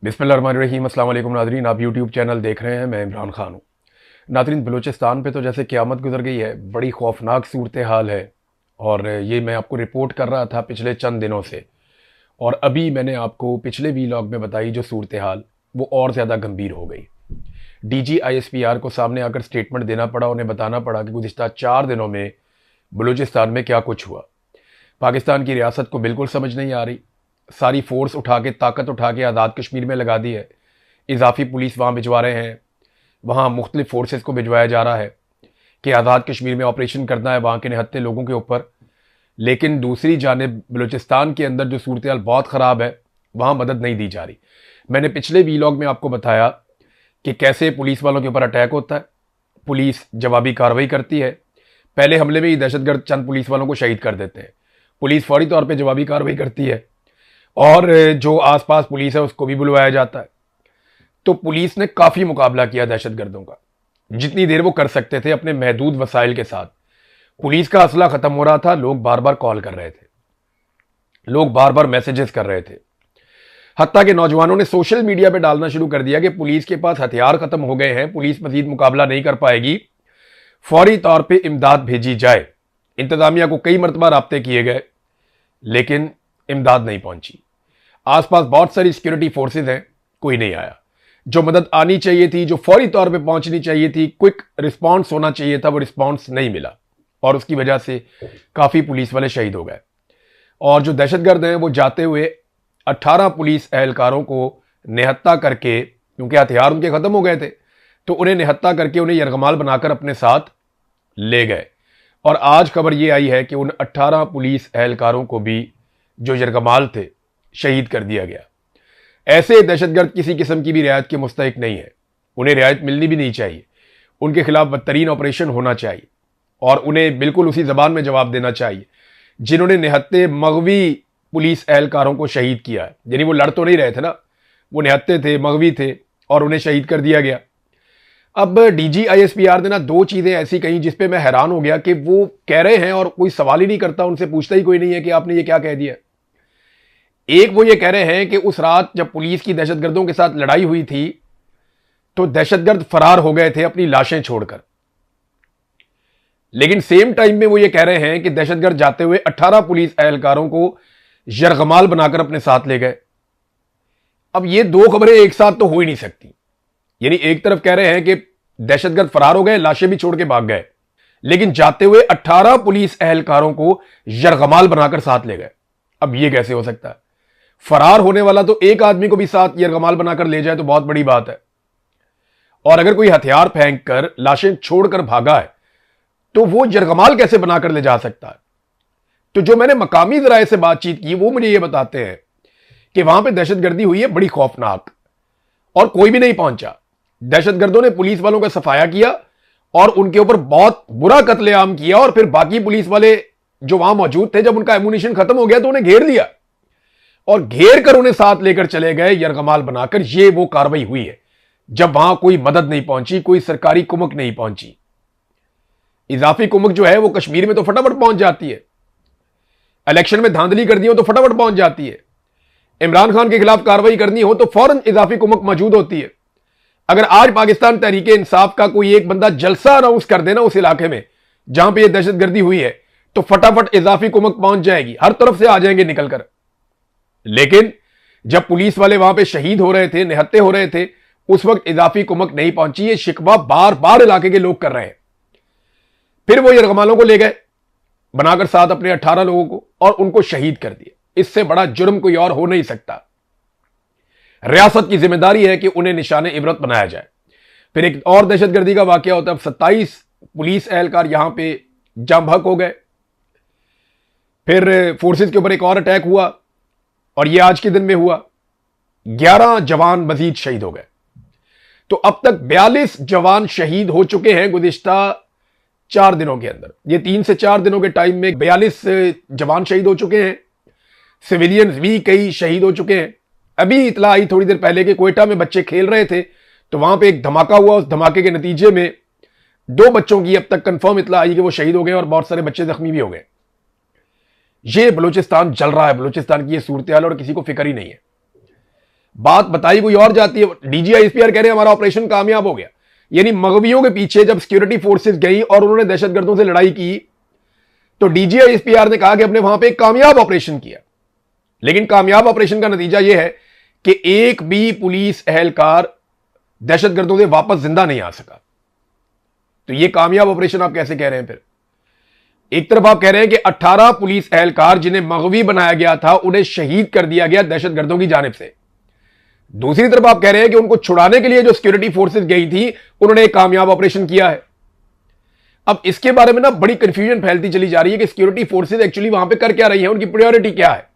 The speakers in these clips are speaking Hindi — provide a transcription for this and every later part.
बिस्मिल्लाहिर्रहमानिर्रहीम। अस्सलाम वालेकुम नाज़रीन, आप यूट्यूब चैनल देख रहे हैं। मैं इमरान खान हूँ। नाज़रीन, बलूचिस्तान पे तो जैसे क़यामत गुजर गई है, बड़ी खौफनाक सूरत हाल है। और ये मैं आपको रिपोर्ट कर रहा था पिछले चंद दिनों से, और अभी मैंने आपको पिछले वीलॉग में बताई जो सूरत हाल, वो और ज़्यादा गंभीर हो गई। DG ISPR को सामने आकर स्टेटमेंट देना पड़ा, उन्हें बताना पड़ा कि गुज़िश्ता 4 दिनों में बलूचिस्तान में क्या कुछ हुआ। पाकिस्तान की रियासत को बिल्कुल समझ नहीं आ रही। सारी फोर्स उठा के, ताकत उठा के आज़ाद कश्मीर में लगा दी है। इजाफी पुलिस वहाँ भिजवा रहे हैं, वहाँ मुख्तलिफ फोर्सेस को भिजवाया जा रहा है कि आज़ाद कश्मीर में ऑपरेशन करना है वहाँ के निहत्थे लोगों के ऊपर। लेकिन दूसरी जानिब बलूचिस्तान के अंदर जो सूरत हाल बहुत ख़राब है, वहाँ मदद नहीं दी जा रही। मैंने पिछले वीलॉग में आपको बताया कि कैसे पुलिस वालों के ऊपर अटैक होता है, पुलिस जवाबी कार्रवाई करती है। पहले हमले में ही दहशतगर्द चंद पुलिस वालों को शहीद कर देते हैं, पुलिस फौरी तौर पर जवाबी कार्रवाई करती है, और जो आसपास पुलिस है उसको भी बुलवाया जाता है। तो पुलिस ने काफ़ी मुकाबला किया दहशतगर्दों का, जितनी देर वो कर सकते थे अपने महदूद वसाइल के साथ। पुलिस का असला ख़त्म हो रहा था, लोग बार बार कॉल कर रहे थे, लोग बार बार मैसेजेस कर रहे थे। हत्ता के नौजवानों ने सोशल मीडिया पे डालना शुरू कर दिया कि पुलिस के पास हथियार ख़त्म हो गए हैं, पुलिस मजीद मुकाबला नहीं कर पाएगी, फौरी तौर पर इमदाद भेजी जाए। इंतज़ामिया को कई मरतबा राब्ते किए गए, लेकिन इमदाद नहीं पहुंची। आसपास बहुत सारी सिक्योरिटी फोर्सेस हैं, कोई नहीं आया। जो मदद आनी चाहिए थी, जो फौरी तौर पे पहुंचनी चाहिए थी, क्विक रिस्पांस होना चाहिए था, वो रिस्पांस नहीं मिला, और उसकी वजह से काफ़ी पुलिस वाले शहीद हो गए। और जो दहशतगर्द हैं वो जाते हुए 18 पुलिस एहलकारों को निहत्ता करके, क्योंकि हथियार उनके ख़त्म हो गए थे, तो उन्हें निहत्ता करके उन्हें यरगमाल बनाकर अपने साथ ले गए। और आज खबर ये आई है कि उन 18 पुलिस एहलकारों को भी जो यरगमाल थे शहीद कर दिया गया। ऐसे दहशतगर्द किसी किस्म की भी रियायत के मुस्तहिक नहीं है, उन्हें रियायत मिलनी भी नहीं चाहिए। उनके खिलाफ बदतरीन ऑपरेशन होना चाहिए, और उन्हें बिल्कुल उसी जबान में जवाब देना चाहिए जिन्होंने निहत्ते मगवी पुलिस एहलकारों को शहीद किया है। यानी वो लड़ तो नहीं रहे थे ना, वो निहत्ते थे, मगवी थे, और उन्हें शहीद कर दिया गया। अब DG ISPR ने ना 2 चीज़ें ऐसी कहीं जिसपे मैं हैरान हो गया कि वो कह रहे हैं और कोई सवाल ही नहीं करता, उनसे पूछता ही कोई नहीं है कि आपने ये क्या कह दिया। एक, वो ये कह रहे हैं कि उस रात जब पुलिस की दहशतगर्दों के साथ लड़ाई हुई थी तो दहशतगर्द फरार हो गए थे अपनी लाशें छोड़कर। लेकिन सेम टाइम में वो ये कह रहे हैं कि दहशतगर्द जाते हुए 18 पुलिस एहलकारों को यरगमाल बनाकर अपने साथ ले गए। अब ये 2 खबरें एक साथ तो हो ही नहीं सकती। यानी एक तरफ कह रहे हैं कि दहशतगर्द फरार हो गए, लाशें भी छोड़ के भाग गए, लेकिन जाते हुए 18 पुलिस एहलकारों को यरगमाल बनाकर साथ ले गए। अब ये कैसे हो सकता है? फरार होने वाला तो एक आदमी को भी साथ यरगमाल बनाकर ले जाए तो बहुत बड़ी बात है, और अगर कोई हथियार फेंक कर लाशें छोड़कर भागा है तो वो यरगमाल कैसे बनाकर ले जा सकता है? तो जो मैंने मकामी जराए से बातचीत की वो मुझे ये बताते हैं कि वहां पे दहशतगर्दी हुई है बड़ी खौफनाक, और कोई भी नहीं पहुंचा। दहशतगर्दों ने पुलिस वालों का सफाया किया और उनके ऊपर बहुत बुरा कत्लेआम किया, और फिर बाकी पुलिस वाले जो वहां मौजूद थे, जब उनका एमुनिशन खत्म हो गया तो उन्हें घेर लिया, और घेर कर उन्हें साथ लेकर चले गए यरगमाल बनाकर। ये वो कार्रवाई हुई है जब वहां कोई मदद नहीं पहुंची, कोई सरकारी कुमक नहीं पहुंची। इजाफी कुमक जो है वो कश्मीर में तो फटाफट पहुंच जाती है, इलेक्शन में धांधली कर दी हो तो फटाफट पहुंच जाती है, इमरान खान के खिलाफ कार्रवाई करनी हो तो फौरन इजाफी कुमक मौजूद होती है। अगर आज पाकिस्तान तहरीक इंसाफ का कोई एक बंदा जलसा अनाउंस कर देना उस इलाके में जहां पे ये दहशतगर्दी हुई है, तो फटाफट इजाफी कुमक पहुंच जाएगी, हर तरफ से आ जाएंगे निकलकर। लेकिन जब पुलिस वाले वहां पे शहीद हो रहे थे, निहत्ते हो रहे थे, उस वक्त इजाफी कुमक नहीं पहुंची। ये शिकवा बार बार इलाके के लोग कर रहे हैं। फिर वो यरगमालों को ले गए बनाकर साथ अपने 18 लोगों को, और उनको शहीद कर दिया। इससे बड़ा जुर्म कोई और हो नहीं सकता। रियासत की जिम्मेदारी है कि उन्हें निशाने इबरत बनाया जाए। फिर एक और दहशतगर्दी का वाकया होता है। 27 पुलिस एहलकार यहां पे जाम बहक हो गए। फिर फोर्सेस के ऊपर एक और अटैक हुआ, और यह आज के दिन में हुआ। 11 जवान मजीद शहीद हो गए। तो अब तक 42 जवान शहीद हो चुके हैं गुज़िश्ता 4 दिनों के अंदर। ये 3 से 4 दिनों के टाइम में 42 जवान शहीद हो चुके हैं। सिविलियंस भी कई शहीद हो चुके हैं। अभी इतला आई थोड़ी देर पहले कि क्वेटा में बच्चे खेल रहे थे तो वहां पे एक धमाका हुआ। उस धमाके के नतीजे में 2 बच्चों की अब तक कंफर्म इतला आई कि वो शहीद हो गए, और बहुत सारे बच्चे जख्मी भी हो गए। ये बलूचिस्तान जल रहा है, बलूचिस्तान की ये सूरत हाल, और किसी को फिक्र ही नहीं है। बात बताई कोई और जाती है। डीजी आईएसपीआर कह रहे हैं हमारा ऑपरेशन कामयाब हो गया। यानी मगवियों के पीछे जब सिक्योरिटी फोर्सेस गई और उन्होंने दहशतगर्दों से लड़ाई की तो डीजी आईएसपीआर ने कहा कि हमने वहां पे एक कामयाब ऑपरेशन किया। लेकिन कामयाब ऑपरेशन का नतीजा यह है कि एक भी पुलिस एहलकार दहशतगर्दों से वापस जिंदा नहीं आ सका। तो यह कामयाब ऑपरेशन आप कैसे कह रहे हैं? फिर एक तरफ आप कह रहे हैं कि 18 पुलिस एहलकार जिन्हें मगवी बनाया गया था उन्हें शहीद कर दिया गया दहशतगर्दों की जानिब से। दूसरी तरफ आप कह रहे हैं कि उनको छुड़ाने के लिए जो सिक्योरिटी फोर्सेस गई थी उन्होंने एक कामयाब ऑपरेशन किया है। अब इसके बारे में ना बड़ी कंफ्यूजन फैलती चली जा रही है कि सिक्योरिटी फोर्सेस एक्चुअली वहां पे कर क्या रही है, उनकी प्रायोरिटी क्या है।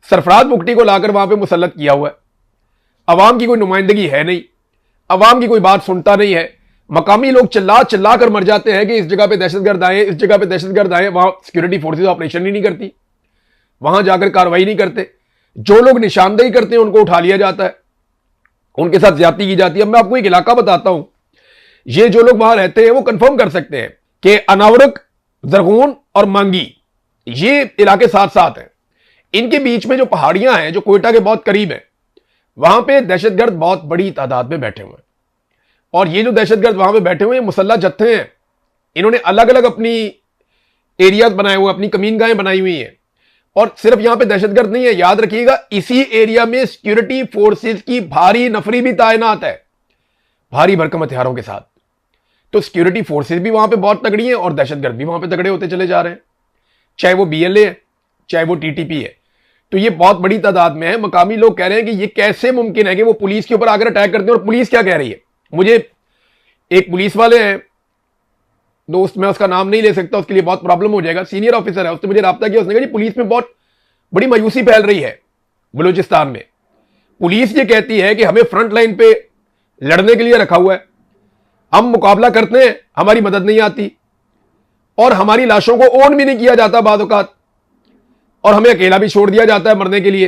सरफराज बुगटी को लाकर वहां पे मुसल्लत किया हुआ है, अवाम की कोई नुमाइंदगी है नहीं, अवाम की कोई बात सुनता नहीं है। मकामी लोग चिल्ला चिल्ला कर मर जाते हैं कि इस जगह पे दहशतगर्द आए, इस जगह पे दहशतगर्द आए। वहां सिक्योरिटी फोर्सेस ऑपरेशन ही नहीं करती, वहां जाकर कार्रवाई नहीं करते। जो लोग निशानदेही करते हैं उनको उठा लिया जाता है, उनके साथ ज्यादती की जाती है। अब मैं आपको एक इलाका बताता हूं, ये जो लोग वहां रहते हैं वो कंफर्म कर सकते हैं कि अनावरक, जरगून और मांगी ये इलाके साथ साथ हैं। इनके बीच में जो पहाड़ियां हैं जो कोयटा के बहुत करीब है, वहां पे दहशतगर्द बहुत बड़ी तादाद में बैठे हुए हैं। और ये जो दहशतगर्द वहां पे बैठे हुए हैं मुसल्लह जत्थे हैं। इन्होंने अलग अलग अपनी एरियाज बनाए हुए, अपनी कमीनगाहें बनाई हुई हैं। और सिर्फ यहां पे दहशतगर्द नहीं है, याद रखिएगा इसी एरिया में सिक्योरिटी फोर्सेस की भारी नफरी भी तैनात है, भारी भरकम हथियारों के साथ। तो सिक्योरिटी फोर्सेस भी वहां पे बहुत तगड़ी हैं और दहशतगर्द भी वहां पे तगड़े होते चले जा रहे हैं, चाहे वो बीएलए है चाहे वो टीटीपी है। तो ये बहुत बड़ी तादाद में है। मकामी लोग कह रहे हैं कि ये कैसे मुमकिन है कि वो पुलिस के ऊपर आकर अटैक करते हैं। और पुलिस क्या कह रही है, मुझे एक पुलिस वाले हैं दोस्त, मैं उसका नाम नहीं ले सकता, उसके लिए बहुत प्रॉब्लम हो जाएगा, सीनियर ऑफिसर है, उसने मुझे राब्ता किया। उसने कहा जी पुलिस में बहुत बड़ी मायूसी फैल रही है बलूचिस्तान में। पुलिस ये कहती है कि हमें फ्रंट लाइन पे लड़ने के लिए रखा हुआ है, हम मुकाबला करते हैं, हमारी मदद नहीं आती और हमारी लाशों को ओन भी नहीं किया जाता बाज़ औक़ात, और हमें अकेला भी छोड़ दिया जाता है मरने के लिए।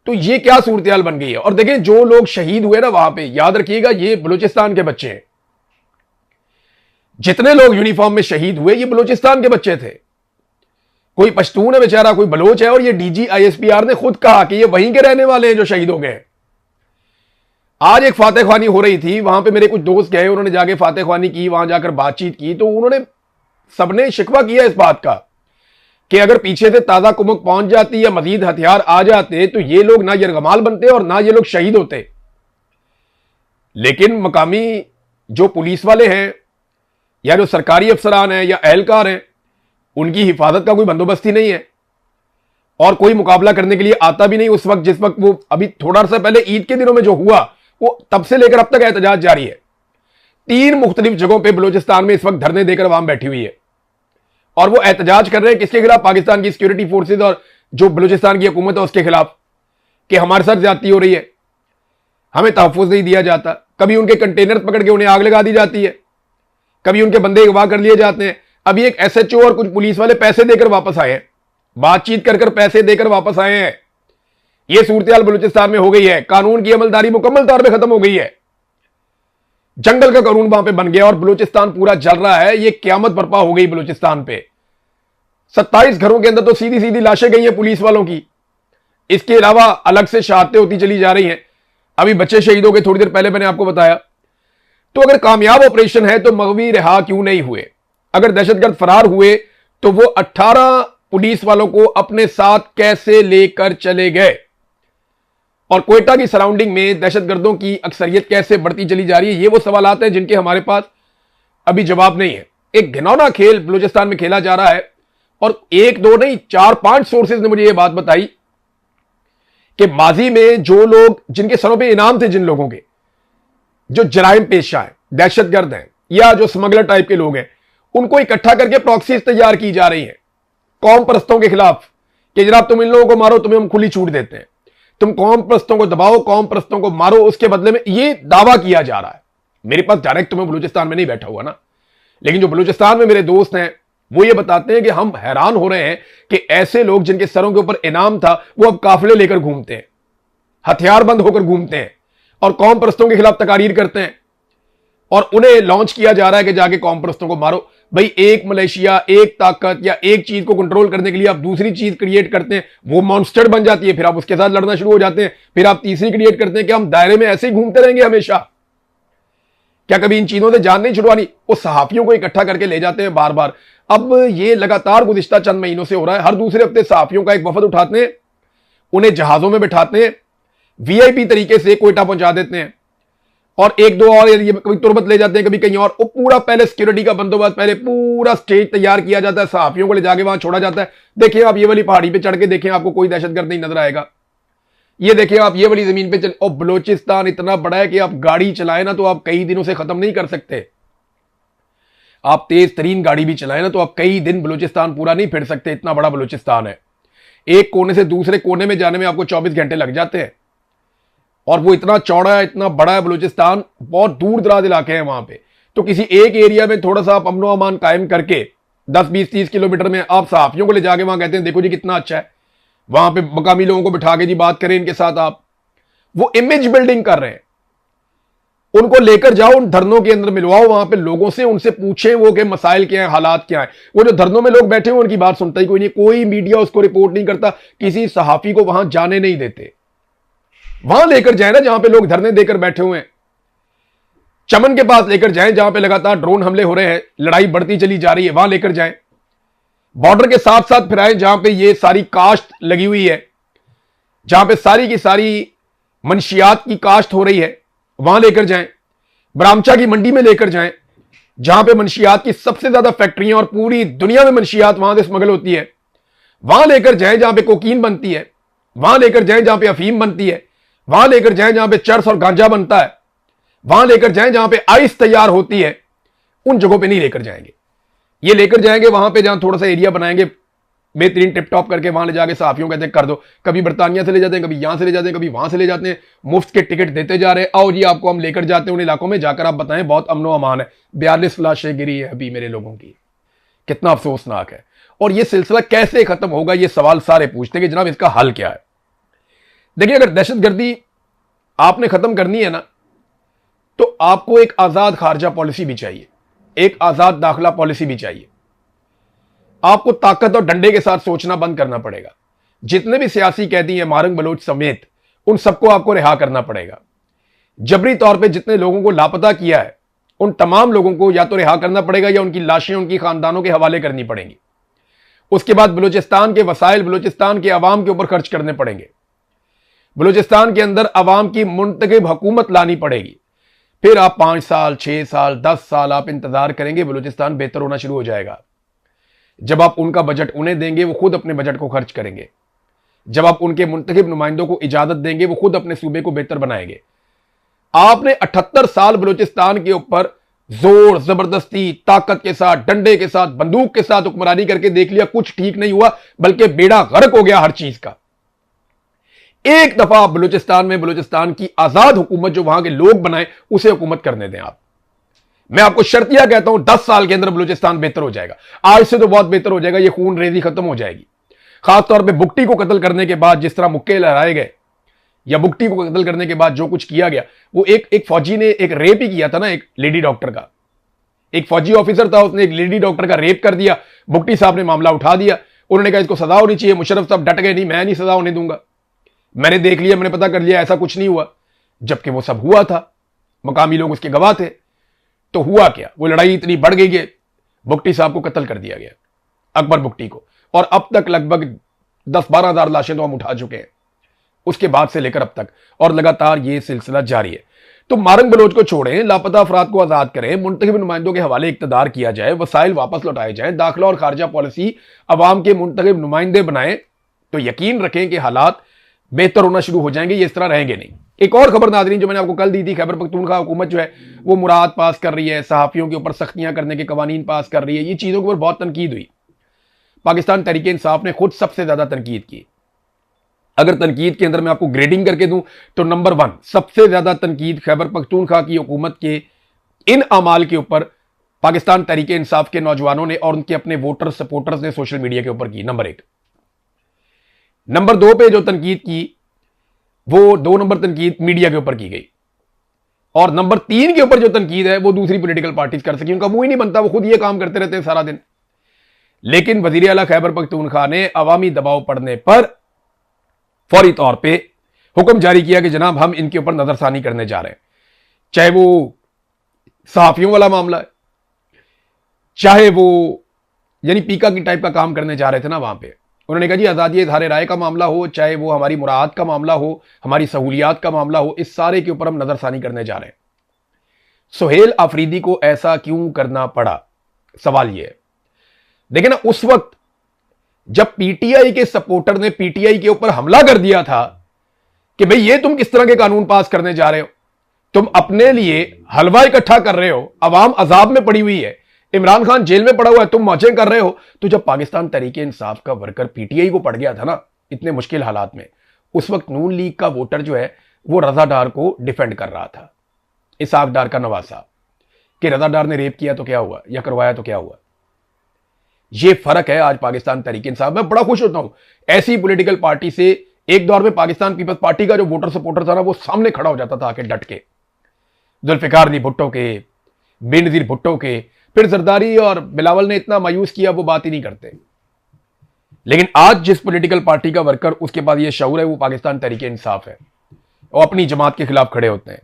तो ये क्या सूरत हाल बन गई है। और देखें जो लोग शहीद हुए ना वहां पे, याद रखिएगा ये बलूचिस्तान के बच्चे हैं। जितने लोग यूनिफॉर्म में शहीद हुए ये बलूचिस्तान के बच्चे थे। कोई पश्तून है बेचारा, कोई बलोच है। और ये डीजी आईएसपीआर ने खुद कहा कि ये वहीं के रहने वाले हैं जो शहीद हो गए। आज एक फातह ख्वानी हो रही थी, वहां पे मेरे कुछ दोस्त गए, उन्होंने जाके फातह ख्वानी की, वहां जाकर बातचीत की। तो उन्होंने सबने शिकवा किया इस बात का कि अगर पीछे से ताजा कुमक पहुंच जाती या मजीद हथियार आ जाते तो ये लोग ना यरगमाल बनते और ना ये लोग शहीद होते। लेकिन मकामी जो पुलिस वाले हैं या जो सरकारी अफसरान हैं या एहलकार हैं, उनकी हिफाजत का कोई बंदोबस्त ही नहीं है और कोई मुकाबला करने के लिए आता भी नहीं। उस वक्त जिस वक्त वो अभी थोड़ा सा पहले ईद के दिनों में जो हुआ, वो तब से लेकर अब तक एहतजाज जारी है। 3 मुख्तलिफ जगहों पर बलूचिस्तान में इस वक्त धरने देकर आवाम बैठी हुई है और वो एहतजाज कर रहे हैं किसके खिलाफ? पाकिस्तान की सिक्योरिटी फोर्सेज और जो बलूचिस्तान की हुकूमत है उसके खिलाफ, कि हमारे साथ ज्यादती हो रही है, हमें तहफ़्फ़ुज़ नहीं दिया जाता। कभी उनके कंटेनर पकड़ के उन्हें आग लगा दी जाती है, कभी उनके बंदे अगवा कर लिए जाते हैं। अभी एक एसएचओ और कुछ पुलिस वाले पैसे देकर वापस आए हैं, बातचीत कर पैसे देकर वापस आए हैं। यह सूरत हाल बलूचिस्तान में हो गई है। कानून की अमलदारी मुकम्मल तौर पर खत्म हो गई है, जंगल का कानून वहां पे बन गया और बलूचिस्तान पूरा जल रहा है। ये क्यामत बर्पा हो गई बलूचिस्तान पे। 27 घरों के अंदर तो सीधी सीधी लाशें गई हैं पुलिस वालों की। इसके अलावा अलग से शहादतें होती चली जा रही हैं। अभी बच्चे शहीद हो गए थोड़ी देर पहले, मैंने आपको बताया। तो अगर कामयाब ऑपरेशन है तो मगवी रिहा क्यों नहीं हुए? अगर दहशतगर्द फरार हुए तो वो 18 पुलिस वालों को अपने साथ कैसे लेकर चले गए? और कोयटा की सराउंडिंग में दहशतगर्दों की अक्सरियत कैसे बढ़ती चली जा रही है? ये वो सवालात हैं जिनके हमारे पास अभी जवाब नहीं है। एक घिनौना खेल बलूचिस्तान में खेला जा रहा है और 1 2 नहीं 4 5 सोर्सेज ने मुझे यह बात बताई कि माजी में जो लोग जिनके सरों पे इनाम थे, जिन लोगों के जो जराइम पेशा है, दहशतगर्द हैं या जो स्मगलर टाइप के लोग हैं, उनको इकट्ठा करके प्रॉक्सीज तैयार की जा रही है कौम परस्तों के खिलाफ कि जनाब तुम इन लोगों को मारो, तुम्हें हम खुली छूट देते हैं, तुम कौम परस्तों को दबाओ, कौम परस्तों को मारो, उसके बदले में ये दावा किया जा रहा है। मेरे पास डायरेक्ट तुम्हें बलूचिस्तान में नहीं बैठा हुआ ना, लेकिन जो बलूचिस्तान में मेरे दोस्त हैं वो ये बताते हैं कि हम हैरान हो रहे हैं कि ऐसे लोग जिनके सरों के ऊपर इनाम था वो अब काफिले लेकर घूमते हैं, हथियारबंद होकर घूमते हैं और कौम परस्तों के खिलाफ तकारीर करते हैं और उन्हें लॉन्च किया जा रहा है कि जाके कौम परस्तों को मारो। भाई एक मलेशिया, एक ताकत या एक चीज को कंट्रोल करने के लिए आप दूसरी चीज क्रिएट करते हैं, वो मॉन्स्टर बन जाती है, फिर आप उसके साथ लड़ना शुरू हो जाते हैं, फिर आप तीसरी क्रिएट करते हैं कि हम दायरे में ऐसे ही घूमते रहेंगे हमेशा। क्या कभी इन चीजों से जान नहीं छुड़वानी? वो सहाफियों को इकट्ठा करके ले जाते हैं बार बार। अब ये लगातार गुज़िश्ता चंद महीनों से हो रहा है। हर दूसरे हफ्ते सहाफियों का एक वफद उठाते हैं, उन्हें जहाजों में बैठाते हैं, वीआईपी तरीके से कोयटा पहुंचा देते हैं, और एक दो और कभी तुरबत ले जाते हैं, कभी कहीं और। वो पूरा पहले सिक्योरिटी का बंदोबस्त, पहले पूरा स्टेज तैयार किया जाता है, सहाफियों को ले जाके वहां छोड़ा जाता है। देखिए आप ये वाली पहाड़ी पे चढ़ के देखें, आपको कोई दहशतगर्द नहीं नजर आएगा। ये देखिए आप ये वाली जमीन पे चल, और बलोचिस्तान इतना बड़ा है कि आप गाड़ी चलाएं ना तो आप कई दिनों से खत्म नहीं कर सकते। आप तेज तरीन गाड़ी भी चलाएं ना तो आप कई दिन बलोचिस्तान पूरा नहीं फिर सकते, इतना बड़ा बलोचिस्तान है। एक कोने से दूसरे कोने में जाने में आपको 24 घंटे लग जाते हैं, और वो इतना चौड़ा है, इतना बड़ा है बलूचिस्तान, बहुत दूर दराज इलाके हैं वहां पे। तो किसी एक एरिया में थोड़ा सा आप अमनो अमान कायम करके 10, 20, 30 किलोमीटर में आप सहाफियों को ले जाके वहां कहते हैं देखो जी कितना अच्छा है, वहां पे मकामी लोगों को बिठा के जी बात करें इनके साथ। आप वो इमेज बिल्डिंग कर रहे हैं। उनको लेकर जाओ, उन धरनों के अंदर मिलवाओ वहां पे लोगों से, उनसे पूछें वो के मसाइल क्या है, हालात क्या है। वो जो धरनों में लोग बैठे हुए उनकी बात सुनता ही कोई नहीं, कोई मीडिया उसको रिपोर्ट नहीं करता, किसी सहाफी को वहां जाने नहीं देते। वहां लेकर जाए ना जहां पे लोग धरने देकर बैठे हुए हैं, चमन के पास लेकर जाएं जहां पे लगातार ड्रोन हमले हो रहे हैं, लड़ाई बढ़ती चली जा रही है, वहां लेकर जाएं। बॉर्डर के साथ साथ फिर आए जहां पे ये सारी काश्त लगी हुई है, जहां पे सारी की सारी मंशियात की काश्त हो रही है, वहां लेकर जाएं। ब्राह्मचा की मंडी में लेकर जाएं जहां पे मंशियात की सबसे ज्यादा फैक्ट्रियां और पूरी दुनिया में मंशियात वहां से स्मगल होती है। वहां लेकर जाएं जहां पे कोकीन बनती है, वहां लेकर जाएं जहां पे अफीम बनती है, वहां लेकर जाएं जहां पे चरस और गांजा बनता है, वहां लेकर जाएं जहां पे आइस तैयार होती है। उन जगहों पे नहीं लेकर जाएंगे, ये लेकर जाएंगे वहां पे जहां थोड़ा सा एरिया बनाएंगे बेहतरीन टिप टॉप करके, वहां ले जाके सहाफियों कहते हैं कर दो। कभी बर्तानिया से ले जाते हैं, कभी यहां से ले जाते हैं, कभी वहां से ले जाते हैं, मुफ्त के टिकट देते जा रहे हैं, आओ जी आपको हम लेकर जाते हैं उन इलाकों में, जाकर आप बताएं बहुत अमनो अमान है। 42 लाशें गिरी है अभी मेरे लोगों की, कितना अफसोसनाक है। और ये सिलसिला कैसे खत्म होगा, ये सवाल सारे पूछते हैं कि जनाब इसका हल क्या है। देखिए अगर दहशतगर्दी आपने खत्म करनी है ना, तो आपको एक आजाद खारजा पॉलिसी भी चाहिए, एक आजाद दाखिला पॉलिसी भी चाहिए। आपको ताकत और डंडे के साथ सोचना बंद करना पड़ेगा। जितने भी सियासी कैदी हैं मारंग बलोच समेत, उन सबको आपको रिहा करना पड़ेगा। जबरी तौर पे जितने लोगों को लापता किया है उन तमाम लोगों को या तो रिहा करना पड़ेगा या उनकी लाशें उनकी खानदानों के हवाले करनी पड़ेंगी। उसके बाद बलूचिस्तान के वसाइल बलूचिस्तान के अवाम के ऊपर खर्च करने पड़ेंगे। बलूचिस्तान के अंदर अवाम की मुंतखब हुकूमत लानी पड़ेगी। फिर आप 5 साल 6 साल 10 साल आप इंतजार करेंगे, बलूचिस्तान बेहतर होना शुरू हो जाएगा। जब आप उनका बजट उन्हें देंगे, वो खुद अपने बजट को खर्च करेंगे। जब आप उनके मुंतखब नुमाइंदों को इजाजत देंगे, वो खुद अपने सूबे को बेहतर बनाएंगे। आपने 78 साल बलूचिस्तान के ऊपर जोर जबरदस्ती ताकत के साथ डंडे के साथ बंदूक के साथ हुक्मरानी करके देख लिया, कुछ ठीक नहीं हुआ, बल्कि बेड़ा गर्क हो गया हर चीज का। एक दफा बलूचिस्तान में बलूचिस्तान की आजाद हुकूमत जो वहां के लोग बनाए उसे हुकूमत करने दें आप। मैं आपको शर्तिया कहता हूं 10 साल के अंदर बलूचिस्तान बेहतर हो जाएगा, आज से तो बहुत बेहतर हो जाएगा। ये खून रेजी खत्म हो जाएगी। खासतौर पे बुगटी को कत्ल करने के बाद जिस तरह मुक्के लहराए गए, या बुगटी को कत्ल करने के बाद जो कुछ किया गया, वो एक फौजी ने एक रेप ही किया था ना, एक लेडी डॉक्टर का। एक फौजी ऑफिसर था, उसने एक लेडी डॉक्टर का रेप कर दिया। बुगटी साहब ने मामला उठा दिया, उन्होंने कहा इसको सजा होनी चाहिए। मुशर्रफ साहब डट गए, नहीं मैं नहीं सजा होने दूंगा, मैंने देख लिया, मैंने पता कर लिया, ऐसा कुछ नहीं हुआ। जबकि वो सब हुआ था, मकामी लोग उसके गवाह थे। तो हुआ क्या, वो लड़ाई इतनी बढ़ गई कि बुगटी साहब को कत्ल कर दिया गया, अकबर बुगटी को। और अब तक लगभग 10-12 हजार लाशें तो हम उठा चुके हैं उसके बाद से लेकर अब तक, और लगातार ये सिलसिला जारी है। तो मारंग बलोच को छोड़ें, लापता अफराद को आजाद करें, मुंतखब नुमाइंदों के हवाले इक्तदार किया जाए, वसाइल वापस लौटाए जाएं, दाखिला और खारजा पॉलिसी अवाम के मुंतखब नुमाइंदे बनाएं, तो यकीन रखें कि हालात बेहतर होना शुरू हो जाएंगे। ये इस तरह रहेंगे नहीं। एक और खबर नाज़रीन जो मैंने आपको कल दी थी, खैबर पख्तूनख्वा हुकूमत जो है वो मुराद पास कर रही है, सहाफ़ियों के ऊपर सख्तियां करने के कवानीन पास कर रही है। ये चीज़ों के ऊपर बहुत तनकीद हुई। पाकिस्तान तहरीक इंसाफ ने खुद सबसे ज्यादा तनकीद की। अगर तनकीद के अंदर मैं आपको ग्रेडिंग करके दूं तो नंबर 1 सबसे ज्यादा तनकीद खैबर पख्तूनख्वा की हुकूमत के इन अमाल के ऊपर पाकिस्तान तहरीक इंसाफ के नौजवानों ने और उनके अपने वोटर सपोर्टर्स ने सोशल मीडिया के ऊपर की, नंबर 1। नंबर 2 पे जो तनकीद की, वो 2 नंबर तनकीद मीडिया के ऊपर की गई। और नंबर 3 के ऊपर जो तनकीद है वो दूसरी पॉलिटिकल पार्टीज कर सकी, उनका मुंह ही नहीं बनता, वो खुद ये काम करते रहते हैं सारा दिन। लेकिन वजीर आला खैबर पख्तूनख्वा ने अवामी दबाव पड़ने पर फौरी तौर पे हुक्म जारी किया कि जनाब हम इनके ऊपर नजरसानी करने जा रहे हैं, चाहे वो सहाफियों वाला मामला है, चाहे वो यानी पीका की टाइप का काम करने जा रहे थे ना वहां पे। उन्होंने कहा जी आज़ादी इज़हार राय का मामला हो, चाहे वो हमारी मुराद का मामला हो, हमारी सहूलियात का मामला हो, इस सारे के ऊपर हम नजरसानी करने जा रहे हैं। सुहेल अफरीदी को ऐसा क्यों करना पड़ा, सवाल यह है। देखिए ना, उस वक्त जब पीटीआई के सपोर्टर ने पीटीआई के ऊपर हमला कर दिया था कि भाई ये तुम किस तरह के कानून पास करने जा रहे हो, तुम अपने लिए हलवा इकट्ठा कर रहे हो, अवाम अजाब में पड़ी हुई है, इमरान खान जेल में पड़ा हुआ है, तुम मौजें कर रहे हो। तो जब पाकिस्तान तहरीक इंसाफ का वर्कर पीटीआई को पड़ गया था ना इतने मुश्किल हालात में, उस वक्त नून लीग का वोटर जो है वो रजा डार को डिफेंड कर रहा था, इसाक डार का नवाज साहब, कि रजा डार ने रेप किया तो क्या हुआ या करवाया तो क्या हुआ। ये फर्क है आज पाकिस्तान तहरीक इंसाफ। मैं बड़ा खुश होता हूं ऐसी पॉलिटिकल पार्टी से। एक दौर में पाकिस्तान पीपल्स पार्टी का जो वोटर सपोर्टर था ना वो सामने खड़ा हो जाता था आके डट के, जुल्फिकार अली भुट्टो के, बेनजीर भुट्टो के, फिर जरदारी और बिलावल ने इतना मायूस किया वो बात ही नहीं करते। लेकिन आज जिस पॉलिटिकल पार्टी का वर्कर उसके पास ये शऊर है वो पाकिस्तान तहरीक इंसाफ है, वो अपनी जमात के खिलाफ खड़े होते हैं।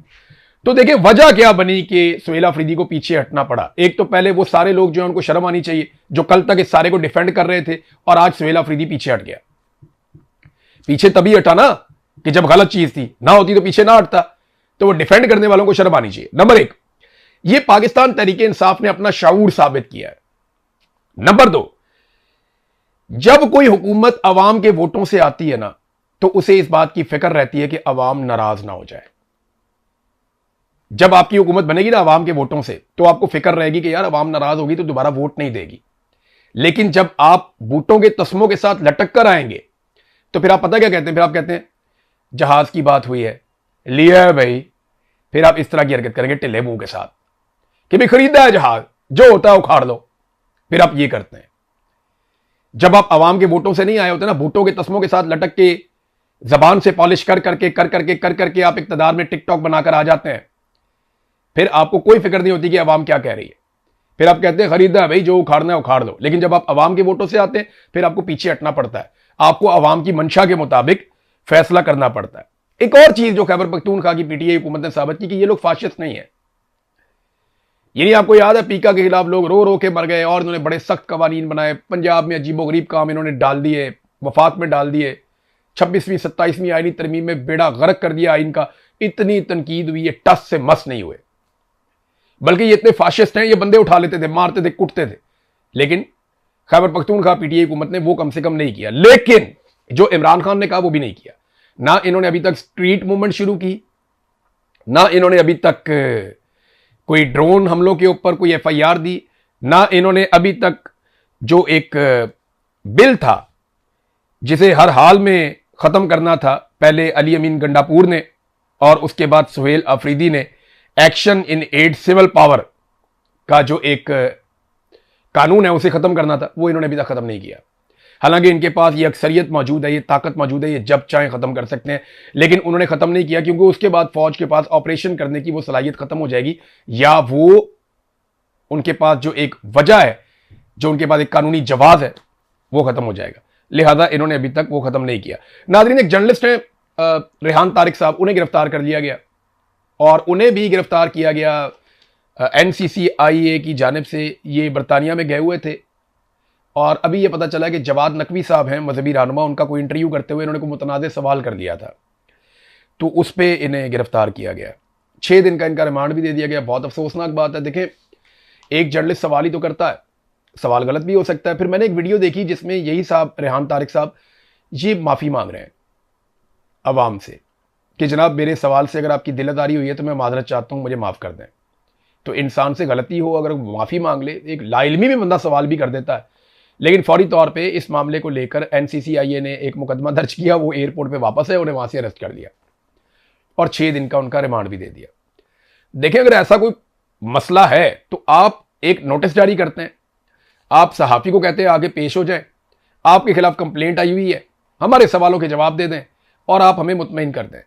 तो देखिए वजह क्या बनी कि सुहेल अफरीदी को पीछे हटना पड़ा। एक तो पहले वो सारे लोग जो है उनको शर्म आनी चाहिए जो कल तक इस सारे को डिफेंड कर रहे थे, और आज सुहेल अफरीदी पीछे हट गया। पीछे तभी हटा ना कि जब गलत चीज थी, ना होती तो पीछे ना हटता। तो वो डिफेंड करने वालों को शर्म आनी चाहिए। नंबर 1, ये पाकिस्तान तहरीक इंसाफ ने अपना शऊर साबित किया है। नंबर 2, जब कोई हुकूमत अवाम के वोटों से आती है ना तो उसे इस बात की फिक्र रहती है कि अवाम नाराज ना हो जाए। जब आपकी हुकूमत बनेगी ना अवाम के वोटों से तो आपको फिक्र रहेगी कि यार अवाम नाराज होगी तो दोबारा वोट नहीं देगी। लेकिन जब आप बूटों के तस्मों के साथ लटक कर आएंगे तो फिर आप पता क्या कहते हैं, फिर आप कहते हैं जहाज की बात हुई है, लिया है भाई। फिर आप इस तरह की हरकत करेंगे टिल्ले मुंह के साथ कि भाई खरीदा है जहाज, जो होता है उखाड़ लो। फिर आप ये करते हैं। जब आप अवाम के वोटों से नहीं आए होते ना, बूटों के तस्मों के साथ लटक के जबान से पॉलिश कर करके आप इक्तदार में टिकटॉक बनाकर आ जाते हैं, फिर आपको कोई फिक्र नहीं होती कि अवाम क्या कह रही है। फिर आप कहते हैं खरीदा है भाई, जो उखाड़ना है उखाड़ लो। लेकिन जब आप अवाम के वोटों से आते हैं फिर आपको पीछे हटना पड़ता है, आपको अवाम की मंशा के मुताबिक फैसला करना पड़ता है। एक और चीज जो खैबर पख्तूनख्वा की पीटीआई हुकूमत ने साबित की कि ये लोग फाशिस्ट नहीं है। ये नहीं आपको याद है पीका के खिलाफ लोग रो रो के मर गए और इन्होंने बड़े सख्त कवानीन बनाए, पंजाब में अजीबोगरीब काम इन्होंने डाल दिए, वफाक में डाल दिए, 26वीं 27वीं आईनी तरमीम में बेड़ा गर्क कर दिया आइन का। इतनी तनकीद हुई, ये टस से मस नहीं हुए। बल्कि ये इतने फाशिस्ट हैं, ये बंदे उठा लेते थे, मारते थे, कुटते थे। लेकिन खैबर पख्तूनख्वा पीटीआई हुकूमत ने वो कम से कम नहीं किया। लेकिन जो इमरान खान ने कहा वो भी नहीं किया। ना इन्होंने अभी तक स्ट्रीट मूवमेंट शुरू की, ना इन्होंने अभी तक कोई ड्रोन हमलों के ऊपर कोई एफआईआर दी, ना इन्होंने अभी तक जो एक बिल था जिसे हर हाल में खत्म करना था, पहले अली अमीन गंडापुर ने और उसके बाद सुहेल अफरीदी ने, action in aid civil power का जो एक कानून है उसे खत्म करना था, वो इन्होंने अभी तक खत्म नहीं किया। हालांकि इनके पास ये अक्सरियत मौजूद है, ये ताकत मौजूद है, ये जब चाहें खत्म कर सकते हैं। लेकिन उन्होंने खत्म नहीं किया क्योंकि उसके बाद फौज के पास ऑपरेशन करने की वो सलाहियत खत्म हो जाएगी, या वो उनके पास जो एक वजह है, जो उनके पास एक कानूनी जवाब है, वो खत्म हो जाएगा। लिहाजा इन्होंने अभी तक वो खत्म नहीं किया। नाज़रीन, एक जर्नलिस्ट है रेहान तारिक साहब, उन्हें गिरफ्तार कर लिया गया और उन्हें भी गिरफ्तार किया गया NCCIA की जानिब से। ये बरतानिया में गए हुए थे और अभी ये पता चला कि जवाद नकवी साहब हैं मजहबी रहनुमा, उनका कोई इंटरव्यू करते हुए इन्होंने कोई मुतनाज़ सवाल कर दिया था, तो उस पर इन्हें गिरफ्तार किया गया। 6 दिन का इनका रिमांड भी दे दिया गया। बहुत अफसोसनाक बात है। देखें, एक जर्नलिस्ट सवाल ही तो करता है, सवाल गलत भी हो सकता है। फिर मैंने एक वीडियो देखी जिसमें यही साहब रेहान तारिक साहब ये माफ़ी मांग रहे हैं अवाम से कि जनाब मेरे सवाल से अगर आपकी दिलदारी हुई है तो मैं माजरत चाहता हूँ, मुझे माफ़ कर दें। तो इंसान से गलती हो, अगर माफ़ी मांग ले, एक लाइल्मी भी बंदा सवाल भी कर देता है। लेकिन फौरी तौर पे इस मामले को लेकर NCCIA ने एक मुकदमा दर्ज किया, वो एयरपोर्ट पे वापस है, उन्हें वहाँ से अरेस्ट कर लिया और 6 दिन का उनका रिमांड भी दे दिया। देखिए, अगर ऐसा कोई मसला है तो आप एक नोटिस जारी करते हैं, आप सहाफ़ी को कहते हैं आगे पेश हो जाए, आपके खिलाफ कंप्लेंट आई हुई है, हमारे सवालों के जवाब दे दें और आप हमें मुतमईन कर दें।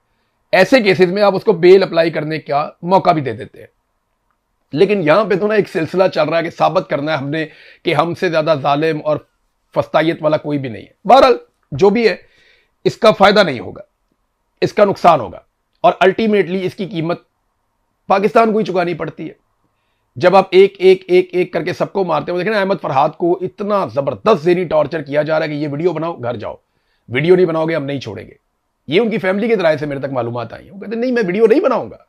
ऐसे केसेस में आप उसको बेल अप्लाई करने का मौका भी दे देते हैं। लेकिन यहां पे तो ना एक सिलसिला चल रहा है कि साबित करना है हमने कि हमसे ज्यादा जालिम और फस्तायत वाला कोई भी नहीं है। बहरहाल जो भी है, इसका फायदा नहीं होगा, इसका नुकसान होगा, और अल्टीमेटली इसकी कीमत पाकिस्तान को ही चुकानी पड़ती है। जब आप एक एक एक एक करके सबको मारते हो, देखें ना, अहमद फरहाद को इतना जबरदस्त ज़हनी टॉर्चर किया जा रहा है कि ये वीडियो बनाओ, घर जाओ, वीडियो नहीं बनाओगे हम नहीं छोड़ेंगे। ये उनकी फैमिली के जराये से मेरे तक मालूमात आई है। वो कहते नहीं, मैं वीडियो नहीं बनाऊंगा।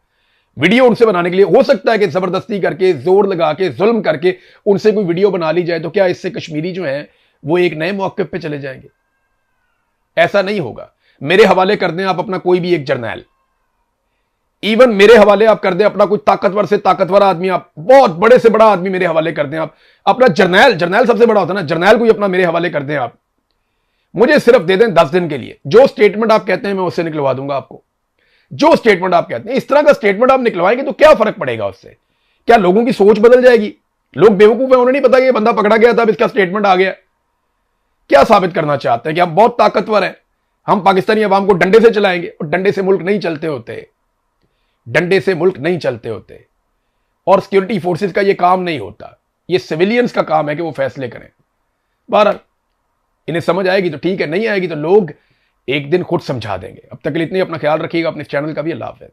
वीडियो उनसे बनाने के लिए हो सकता है कि जबरदस्ती करके, जोर लगा के, जुल्म करके उनसे कोई वीडियो बना ली जाए, तो क्या इससे कश्मीरी जो है वो एक नए मौके पे चले जाएंगे? ऐसा नहीं होगा। मेरे हवाले कर दें आप अपना कोई भी एक जर्नैल, इवन मेरे हवाले आप कर दें अपना कोई ताकतवर से ताकतवर आदमी, आप बहुत बड़े से बड़ा आदमी मेरे हवाले कर दें, आप अपना जर्नैल, जर्नैल सबसे बड़ा होता है ना, जर्नैल कोई अपना मेरे हवाले कर दें आप, मुझे सिर्फ दे दें 10 दिन के लिए। जो स्टेटमेंट आप कहते हैं मैं उससे निकलवा दूंगा आपको। जो स्टेटमेंट आप कहते हैं, इस तरह का स्टेटमेंट आप निकलवाएंगे तो क्या फर्क पड़ेगा उससे? क्या लोगों की सोच बदल जाएगी? लोग बेवकूफ है, उन्हें नहीं पता कि ये बंदा पकड़ा गया था, अब इसका स्टेटमेंट आ गया। क्या साबित करना चाहते हैं कि हम बहुत ताकतवर हैं, हम पाकिस्तानी अवाम को डंडे से चलाएंगे? और डंडे से मुल्क नहीं चलते होते, डंडे से मुल्क नहीं चलते होते। और सिक्योरिटी फोर्सेस का ये काम नहीं होता, ये सिविलियंस का काम है कि वो फैसले करें। बहरहाल इन्हें समझ आएगी तो ठीक है, नहीं आएगी तो लोग एक दिन खुद समझा देंगे। अब तक के लिए इतनी, अपना ख्याल रखिएगा, अपने चैनल का भी। अल्लाह हाफ़िज़।